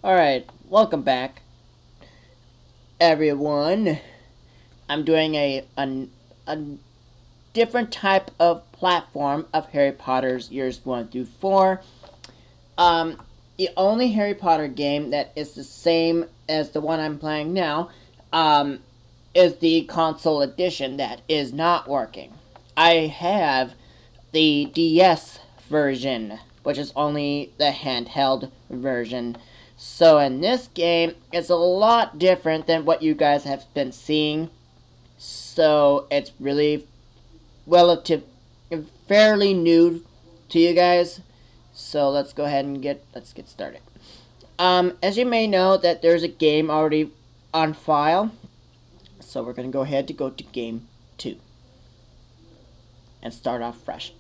Alright, welcome back, everyone. I'm doing a different type of platform of Harry Potter's years 1 through 4. The only Harry Potter game that is the same as the one I'm playing now is the console edition that is not working. I have the DS version, which is only the handheld version. So in this game, it's a lot different than what you guys have been seeing. So it's really fairly new to you guys. So let's go ahead and get started. As you may know, that there's a game already on file. So we're gonna go ahead to go to game 2 and start off fresh.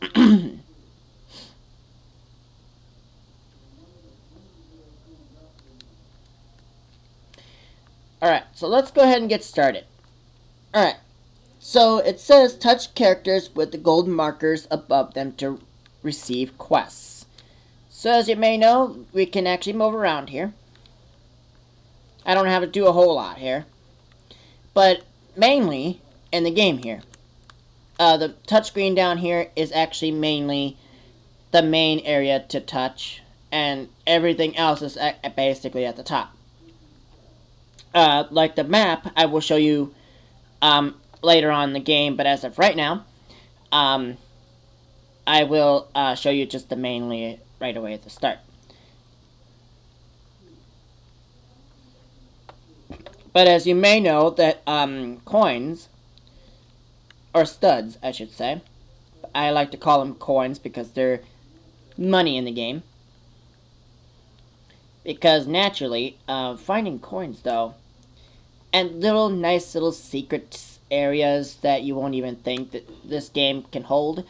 Alright, so let's go ahead and get started. Alright, so it says touch characters with the gold markers above them to receive quests. So as you may know, we can actually move around here. I don't have to do a whole lot here. But mainly in the game here, the touchscreen down here is actually mainly the main area to touch, and everything else is basically at the top. Like the map, I will show you later on in the game, but as of right now, I will show you just the mainly right away at the start. But as you may know, that coins, or studs, I should say, I like to call them coins because they're money in the game. Because naturally, finding coins though, and little nice little secret areas that you won't even think that this game can hold.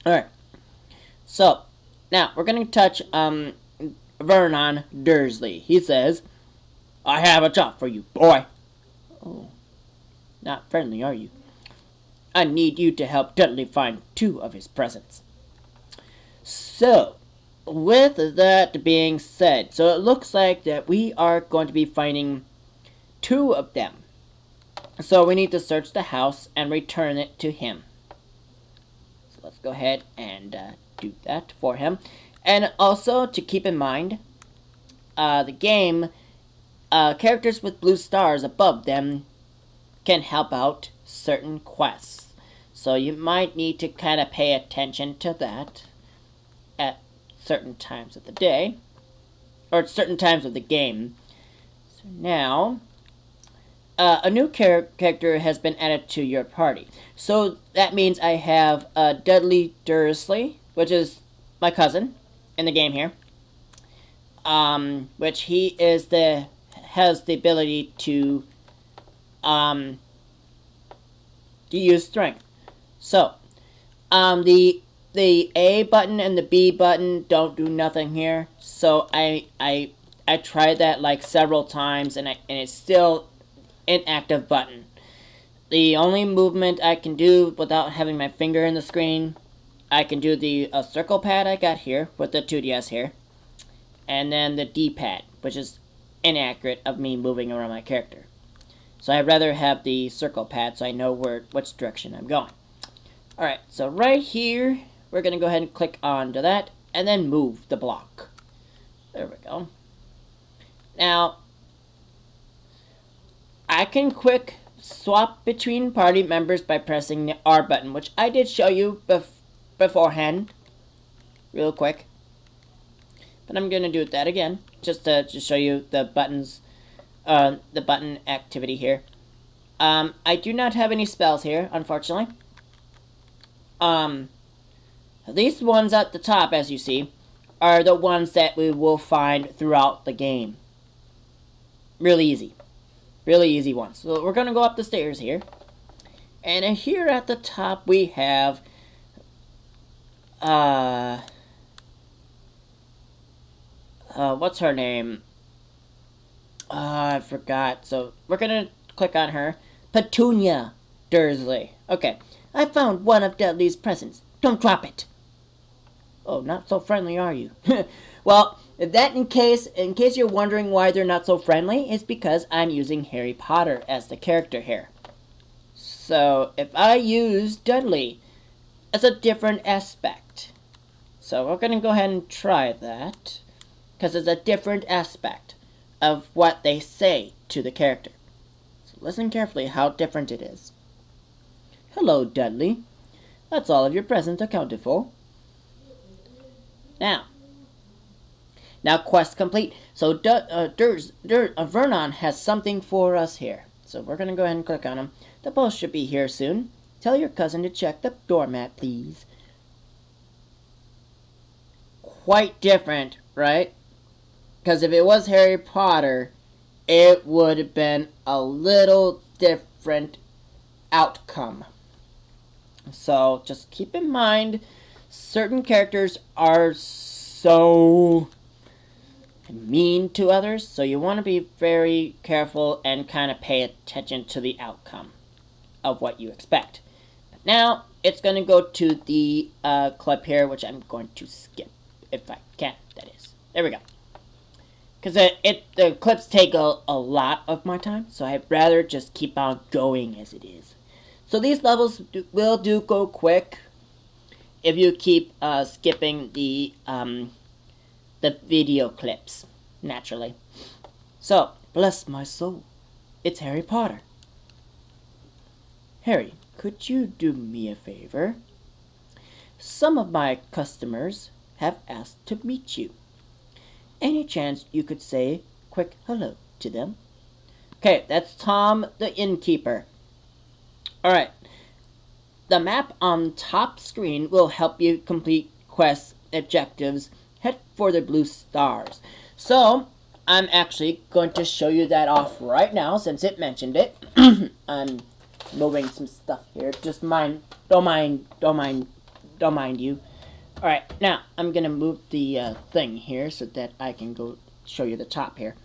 Alright, so now we're gonna touch Vernon Dursley. He says, "I have a job for you, boy." Oh, not friendly, are you? "I need you to help Dudley find 2 of his presents." So, with that being said, so it looks like that we are going to be finding 2 of them. So we need to search the house and return it to him. So let's go ahead and do that for him. And also to keep in mind, the game, characters with blue stars above them can help out certain quests. So you might need to kind of pay attention to that at certain times of the day, or at certain times of the game. So now, a new character has been added to your party. So that means I have Dudley Dursley, which is my cousin in the game here. Which he has the ability to use strength. So, the A button and the B button don't do nothing here. So I tried that like several times, and it's still inactive button. The only movement I can do without having my finger in the screen, I can do the circle pad I got here with the 2DS here, and then the D-pad, which is inaccurate of me moving around my character. So I'd rather have the circle pad so I know which direction I'm going. Alright, so right here, we're going to go ahead and click onto that, and then move the block. There we go. Now, I can quick swap between party members by pressing the R button, which I did show you beforehand, real quick. But I'm going to do that again, just to show you the buttons, the button activity here. I do not have any spells here, unfortunately. These ones at the top, as you see, are the ones that we will find throughout the game. Really easy. Really easy ones. So we're going to go up the stairs here. And here at the top we have what's her name? I forgot. So we're going to click on her. Petunia Dursley. Okay. I found one of Dudley's presents. Don't drop it. Oh, not so friendly, are you? Well, that in case you're wondering why they're not so friendly, is because I'm using Harry Potter as the character here. So if I use Dudley, it's a different aspect. So we're going to go ahead and try that, because it's a different aspect of what they say to the character. So listen carefully how different it is. Hello, Dudley. That's all of your presents accounted for. Now quest complete. So Vernon has something for us here. So we're going to go ahead and click on him. The post should be here soon. Tell your cousin to check the doormat, please. Quite different, right? Because if it was Harry Potter, it would have been a little different outcome. So just keep in mind, certain characters are so mean to others, so you want to be very careful and kind of pay attention to the outcome of what you expect. But now it's going to go to the clip here, which I'm going to skip if I can. That is, there we go. Because the clips take a lot of my time, so I'd rather just keep on going as it is. So these levels will go quick if you keep skipping the video clips, naturally. So, bless my soul, it's Harry Potter. Harry, could you do me a favor? Some of my customers have asked to meet you. Any chance you could say quick hello to them? Okay, that's Tom the innkeeper. Alright. The map on top screen will help you complete quests, objectives. Head for the blue stars. So, I'm actually going to show you that off right now since it mentioned it. I'm moving some stuff here. Just don't mind you. Alright, now I'm going to move the thing here so that I can go show you the top here.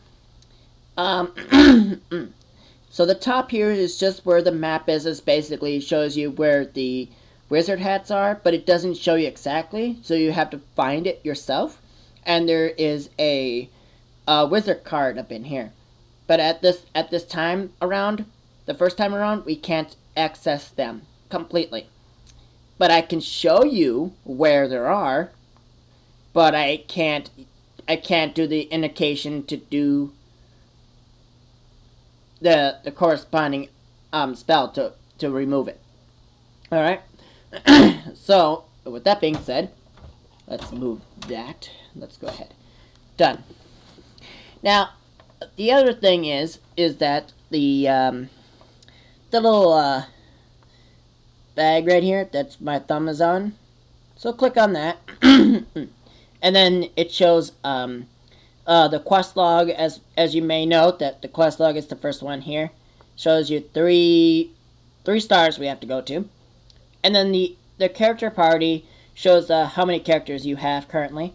So the top here is just where the map is. It basically shows you where the wizard hats are, but it doesn't show you exactly, so you have to find it yourself. And there is a wizard card up in here. But at this time around, the first time around, we can't access them completely. But I can show you where there are, but I can't do the indication to do the corresponding spell to remove it. Alright? So, with that being said, let's move that. Let's go ahead. Done. Now, the other thing is that the little bag right here, that's my thumb is on. So click on that. And then it shows the quest log, as you may note that the quest log is the first one here. Shows you three stars we have to go to. And then the character party shows how many characters you have currently.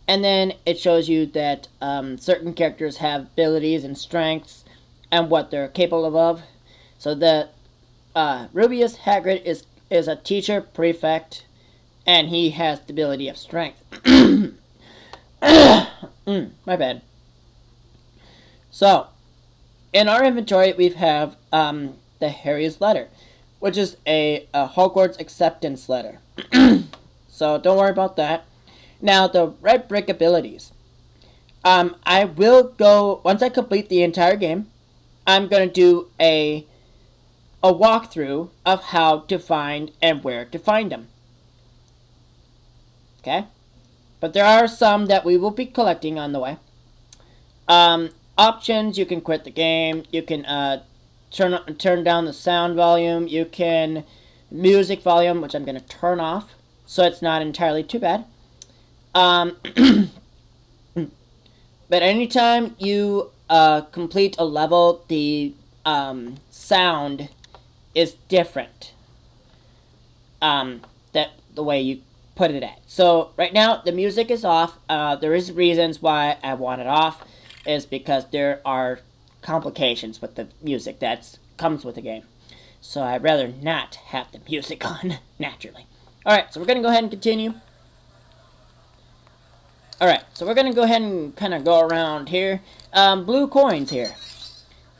And then it shows you that certain characters have abilities and strengths and what they're capable of. So the Rubeus Hagrid is a teacher prefect, and he has the ability of strength. My bad. So, in our inventory, we have the Harry's letter, which is a Hogwarts acceptance letter. So, don't worry about that. Now, the red brick abilities. I will go, once I complete the entire game, I'm going to do a walkthrough of how to find and where to find them. Okay? But there are some that we will be collecting on the way. Options, you can quit the game. You can turn down the sound volume. You can music volume, which I'm going to turn off, so it's not entirely too bad. But anytime you complete a level, the sound is different. That the way you put it at. So right now the music is off. There is reasons why I want it off, is because there are complications with the music that comes with the game. So I'd rather not have the music on, naturally. Alright, so we're going to go ahead and continue. Alright, so we're going to go ahead and kind of go around here. Blue coins here.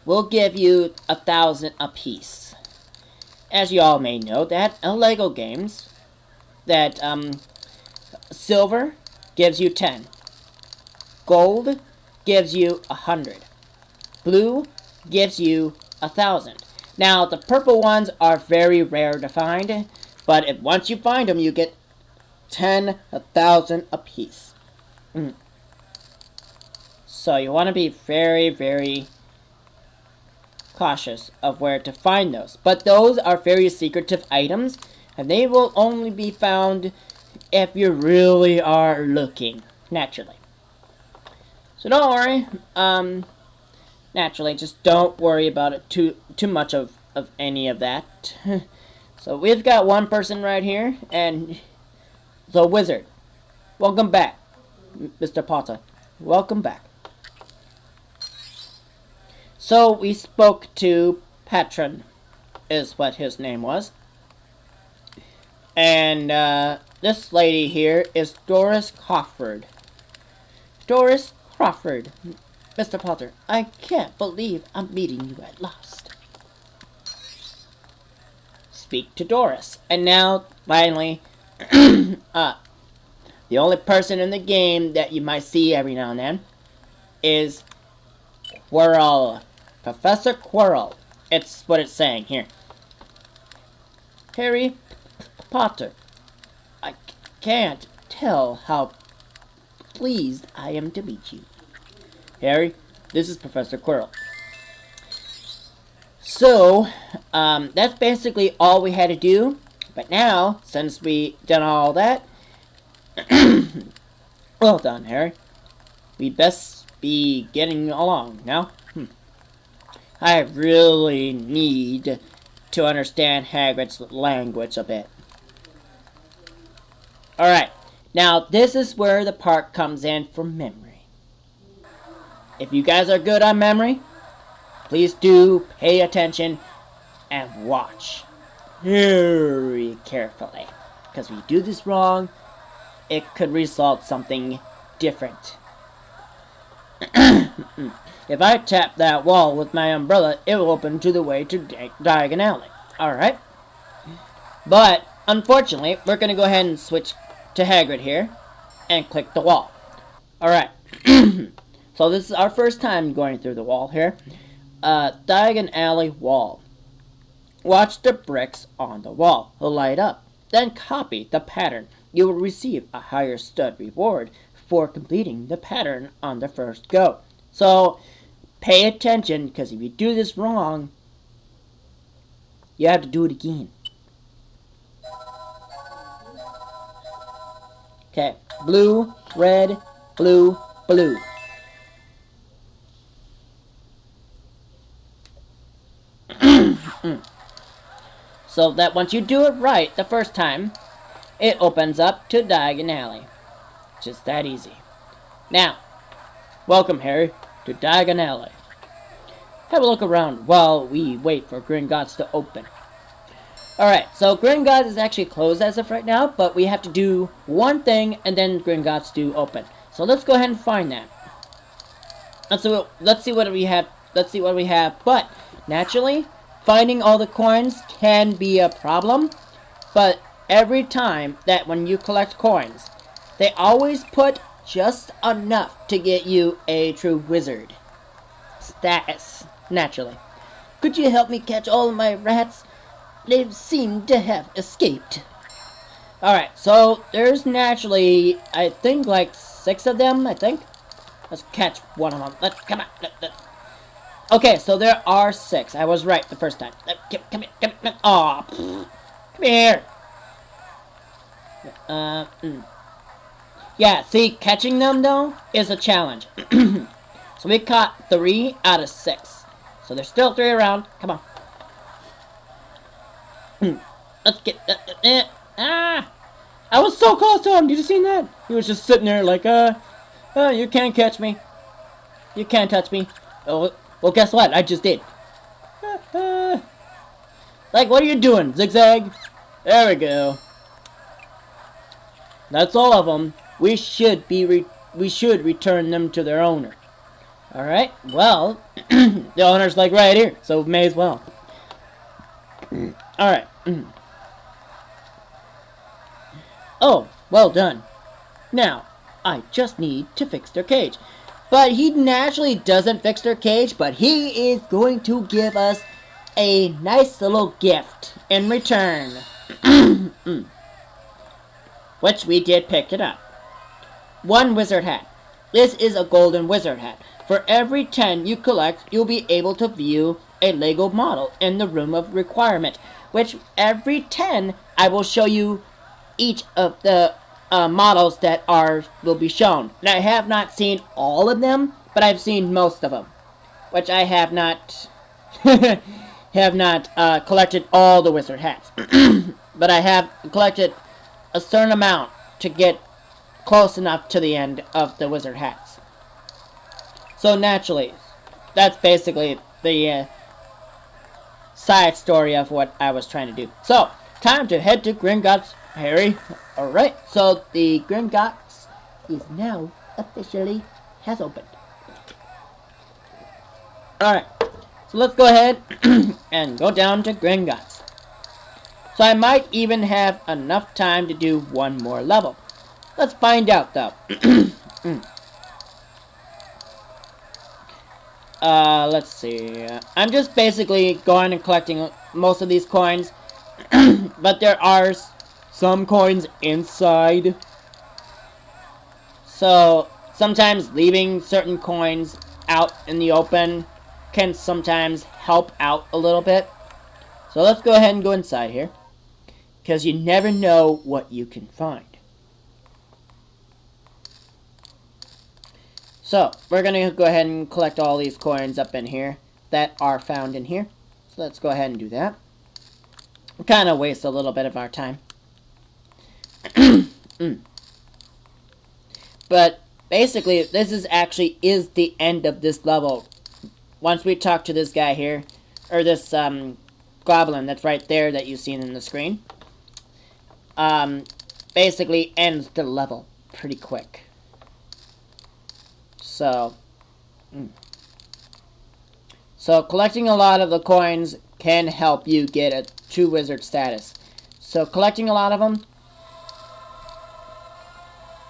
We'll give you 1,000 apiece. As you all may know, that in LEGO games, that silver gives you 10. Gold gives you 100. Blue gives you 1,000. Now, the purple ones are very rare to find, but if once you find them, you get 1,000 apiece. So you want to be very, very cautious of where to find those. But those are very secretive items, and they will only be found if you really are looking, naturally. So don't worry. Naturally, just don't worry about it too much of any of that. So we've got one person right here, and the wizard. Welcome back, Mr. Potter. Welcome back. So we spoke to Patron, is what his name was. And this lady here is Doris Crawford. Doris Crawford. Mr. Potter, I can't believe I'm meeting you at last. Speak to Doris. And now, finally, the only person in the game that you might see every now and then is Quirrell. Professor Quirrell. It's what it's saying here. Harry Potter, I can't tell how pleased I am to meet you. Harry, this is Professor Quirrell. So, that's basically all we had to do. But now, since we done all that, well done, Harry. We best be getting along now. I really need to understand Hagrid's language a bit. Alright, now this is where the part comes in for memory. If you guys are good on memory, please do pay attention and watch very carefully. Because if you do this wrong, it could result something different. If I tap that wall with my umbrella, it will open to the way to Diagon Alley. Alright? But, unfortunately, we're going to go ahead and switch to Hagrid here and click the wall. Alright. So this is our first time going through the wall here. Diagon Alley wall. Watch the bricks on the wall light up. Then copy the pattern. You will receive a higher stud reward for completing the pattern on the first go. So, pay attention, because if you do this wrong, you have to do it again. Okay, blue, red, blue, blue. So that once you do it right the first time, it opens up to Diagon Alley. Just that easy. Now, welcome, Harry, to Diagon Alley. Have a look around while we wait for Gringotts to open. Alright, so Gringotts is actually closed as of right now, but we have to do one thing and then Gringotts do open. So let's go ahead and find that. Let's see what we have. Let's see what we have. But naturally, finding all the coins can be a problem. But every time that when you collect coins, they always put just enough to get you a true wizard status, naturally. Could you help me catch all of my rats? They seem to have escaped. Alright, so there's naturally, I think, like 6 of them, I think. Let's catch one of them. Come on. Okay, so there are 6. I was right the first time. Come here. Aw, come here. Yeah, see, catching them, though, is a challenge. So we caught 3 out of 6. So there's still 3 around. Come on. Let's get... I was so close to him. Did you see that? He was just sitting there like, you can't catch me. You can't touch me. Oh, Well, guess what? I just did. Like, what are you doing, Zigzag? There we go. That's all of them. We should return them to their owner. All right. Well, the owner's like right here, so may as well. All right. Oh, well done. Now, I just need to fix their cage. But he naturally doesn't fix their cage, but he is going to give us a nice little gift in return. Which we did pick it up. 1 wizard hat. This is a golden wizard hat. For every 10 you collect, you'll be able to view a Lego model in the room of requirement. Which every 10, I will show you each of the models that will be shown. And I have not seen all of them, but I've seen most of them. Which I have not collected all the wizard hats. But I have collected a certain amount to get close enough to the end of the wizard hats. So naturally, that's basically the side story of what I was trying to do. So, time to head to Gringotts, Harry. Alright, so the Gringotts is now officially has opened. Alright, so let's go ahead and go down to Gringotts. So I might even have enough time to do one more level. Let's find out though. Let's see. I'm just basically going and collecting most of these coins. But there are some coins inside. So sometimes leaving certain coins out in the open can sometimes help out a little bit. So let's go ahead and go inside here. Because you never know what you can find. So, we're going to go ahead and collect all these coins up in here that are found in here. So let's go ahead and do that. Kind of waste a little bit of our time. But basically, this is the end of this level. Once we talk to this guy here, or this goblin that's right there that you've seen in the screen. Basically ends the level pretty quick. So collecting a lot of the coins can help you get a true wizard status. So collecting a lot of them,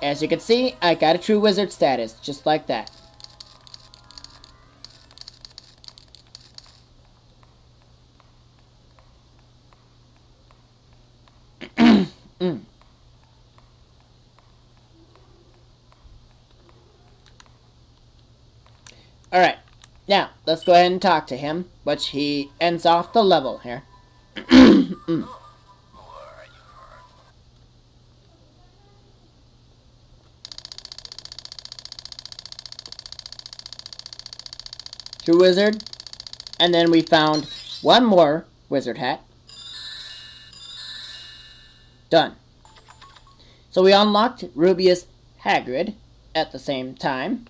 as you can see, I got a true wizard status, just like that. Alright, now, let's go ahead and talk to him, which he ends off the level here. True wizard. And then we found one more wizard hat. Done. So we unlocked Rubeus Hagrid at the same time.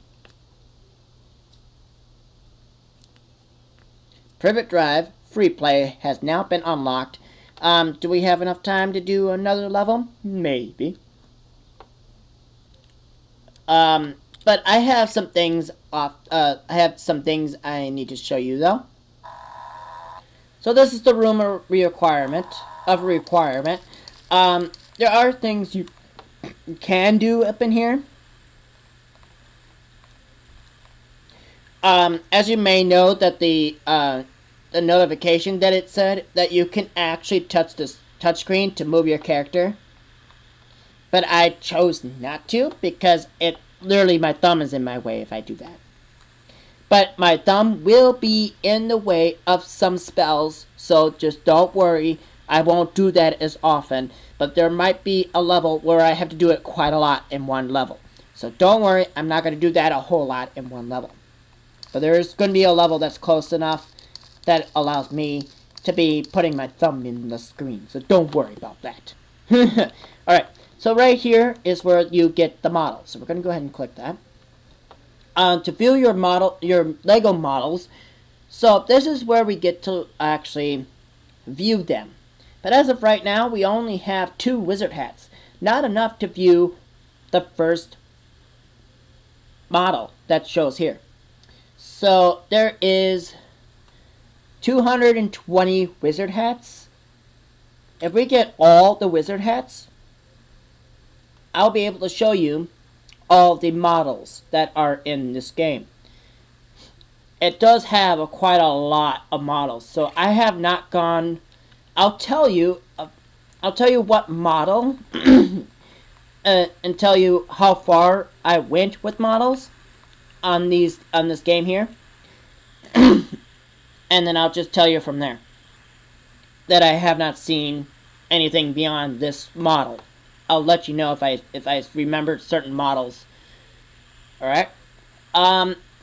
Privet Drive free play has now been unlocked. Do we have enough time to do another level? Maybe. But I have some things I need to show you though. So this is the room of requirement. There are things you can do up in here. As you may know, that the notification that it said that you can actually touch this touchscreen to move your character. But I chose not to because literally my thumb is in my way if I do that. But my thumb will be in the way of some spells, so just don't worry. I won't do that as often, but there might be a level where I have to do it quite a lot in one level. So don't worry, I'm not going to do that a whole lot in one level. But there's going to be a level that's close enough that allows me to be putting my thumb in the screen. So don't worry about that. Alright, so right here is where you get the models. So we're going to go ahead and click that. To view your Lego models, So this is where we get to actually view them. But as of right now, we only have 2 wizard hats. Not enough to view the first model that shows here. So there is 220 wizard hats. If we get all the wizard hats, I'll be able to show you all the models that are in this game. It does have quite a lot of models, so I have not gone. I'll tell you what model and tell you how far I went with models on this game here, and then I'll just tell you from there that I have not seen anything beyond this model. I'll let you know if I remember certain models. All right.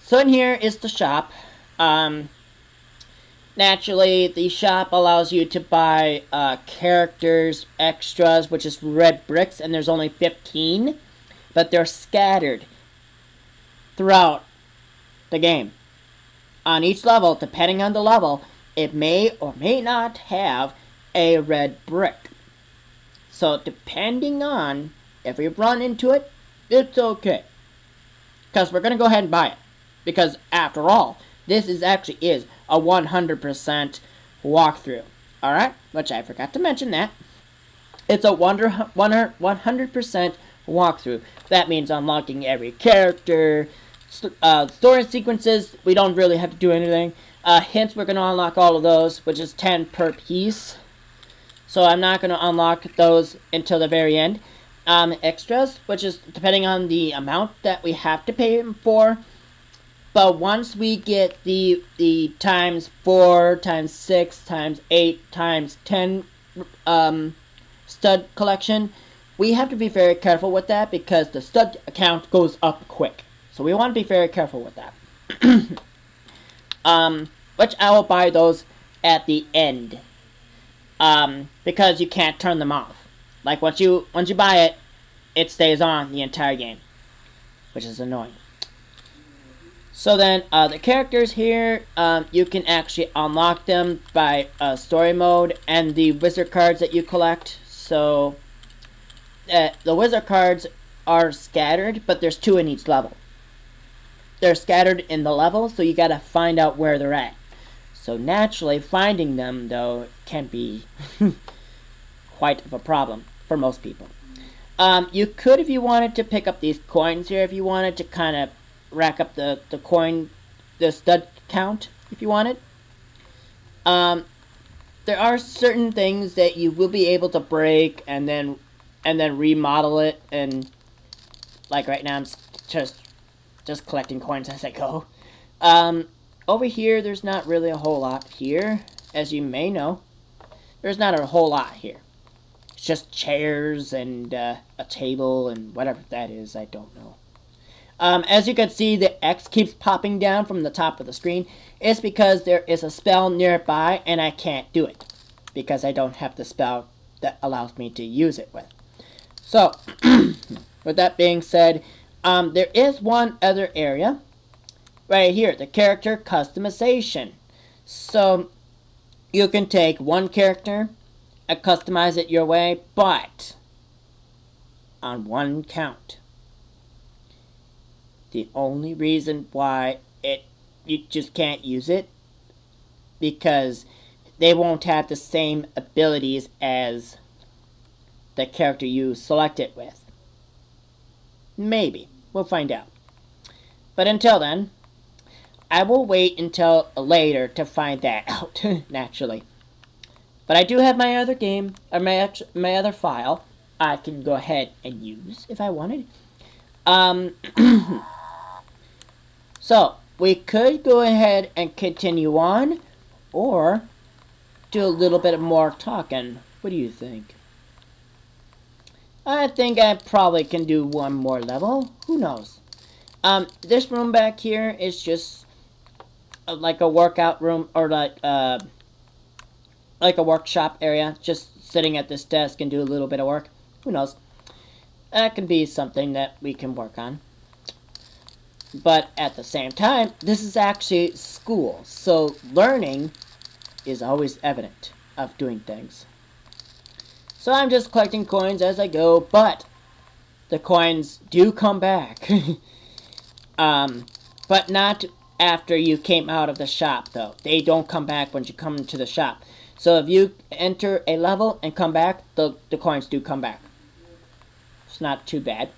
So in here is the shop. Naturally, the shop allows you to buy characters, extras, which is red bricks, and there's only 15, but they're scattered throughout the game. On each level, depending on the level, it may or may not have a red brick. So depending on if we run into it, it's okay. Because we're going to go ahead and buy it. Because after all, this is actually is a 100% walkthrough. Alright? Which I forgot to mention that. It's a 100% walkthrough. That means unlocking every character, story sequences. We don't really have to do anything. Hints, we're going to unlock all of those, which is 10 per piece. So I'm not going to unlock those until the very end. Extras, which is depending on the amount that we have to pay for. But once we get the times 4, times 6, times 8, times 10 stud collection, we have to be very careful with that because the stud account goes up quick. So we want to be very careful with that. Which I will buy those at the end. Because you can't turn them off. Like once you buy it, it stays on the entire game, which is annoying. So then the characters here, you can actually unlock them by story mode and the wizard cards that you collect. So the wizard cards are scattered, but there's 2 in each level. They're scattered in the level, so you gotta find out where they're at. So naturally, finding them, though, can be quite of a problem for most people. You could, if you wanted to, pick up these coins here, if you wanted to kind of rack up the stud count, if you wanted. There are certain things that you will be able to break and then remodel it, and like right now I'm just collecting coins as I go. Over here, there's not really a whole lot here. As you may know, there's not a whole lot here. It's just chairs and a table and whatever that is, I don't know. As you can see, the X keeps popping down from the top of the screen. It's because there is a spell nearby and I can't do it. Because I don't have the spell that allows me to use it with. So, with that being said, there is one other area. Right here, the character customization. So, you can take one character and customize it your way, but on one count. The only reason why you just can't use it, because they won't have the same abilities as the character you select it with. Maybe. We'll find out. But until then, I will wait until later to find that out, naturally. But I do have my other game, or my other file, I can go ahead and use if I wanted. So, we could go ahead and continue on, or do a little bit more talking. What do you think? I think I probably can do one more level. Who knows? This room back here is just like a workout room, or like a workshop area. Just sitting at this desk and do a little bit of work. Who knows? That can be something that we can work on. But at the same time, this is actually school. So learning is always evident of doing things. So I'm just collecting coins as I go, but the coins do come back. But not after you came out of the shop, though. They don't come back when you come into the shop. So if you enter a level and come back, the coins do come back. It's not too bad.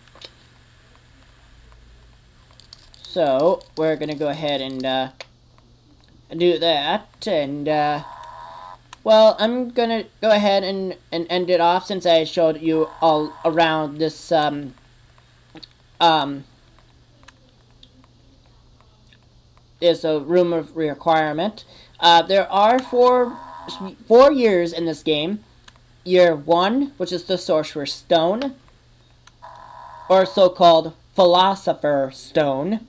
So we're going to go ahead and do that. And, well, I'm going to go ahead and end it off since I showed you all around this, is a room of requirement. There are four years in this game. Year 1, which is the Sorcerer's Stone, or so-called Philosopher's Stone.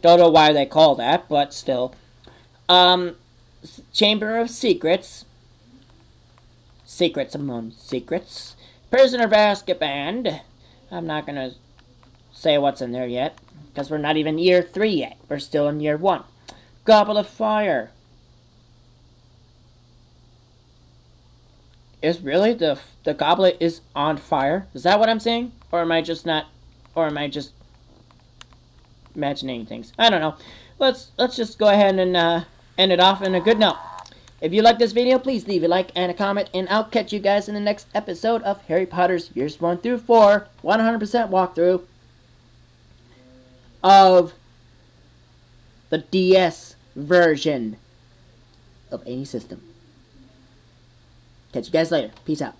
Don't know why they call that, but still. Chamber of Secrets. Secrets among secrets. Prisoner of Azkaban. I'm not gonna say what's in there yet, because we're not even year 3 yet. We're still in year 1. Goblet of Fire. Is really the goblet is on fire? Is that what I'm saying? Or am I just not, or am I just imagining things? I don't know. Let's just go ahead and end it off in a good note. If you like this video, please leave a like and a comment, and I'll catch you guys in the next episode of Harry Potter's Years 1 through 4 100% walkthrough of the DS version of any system. Catch you guys later. Peace out.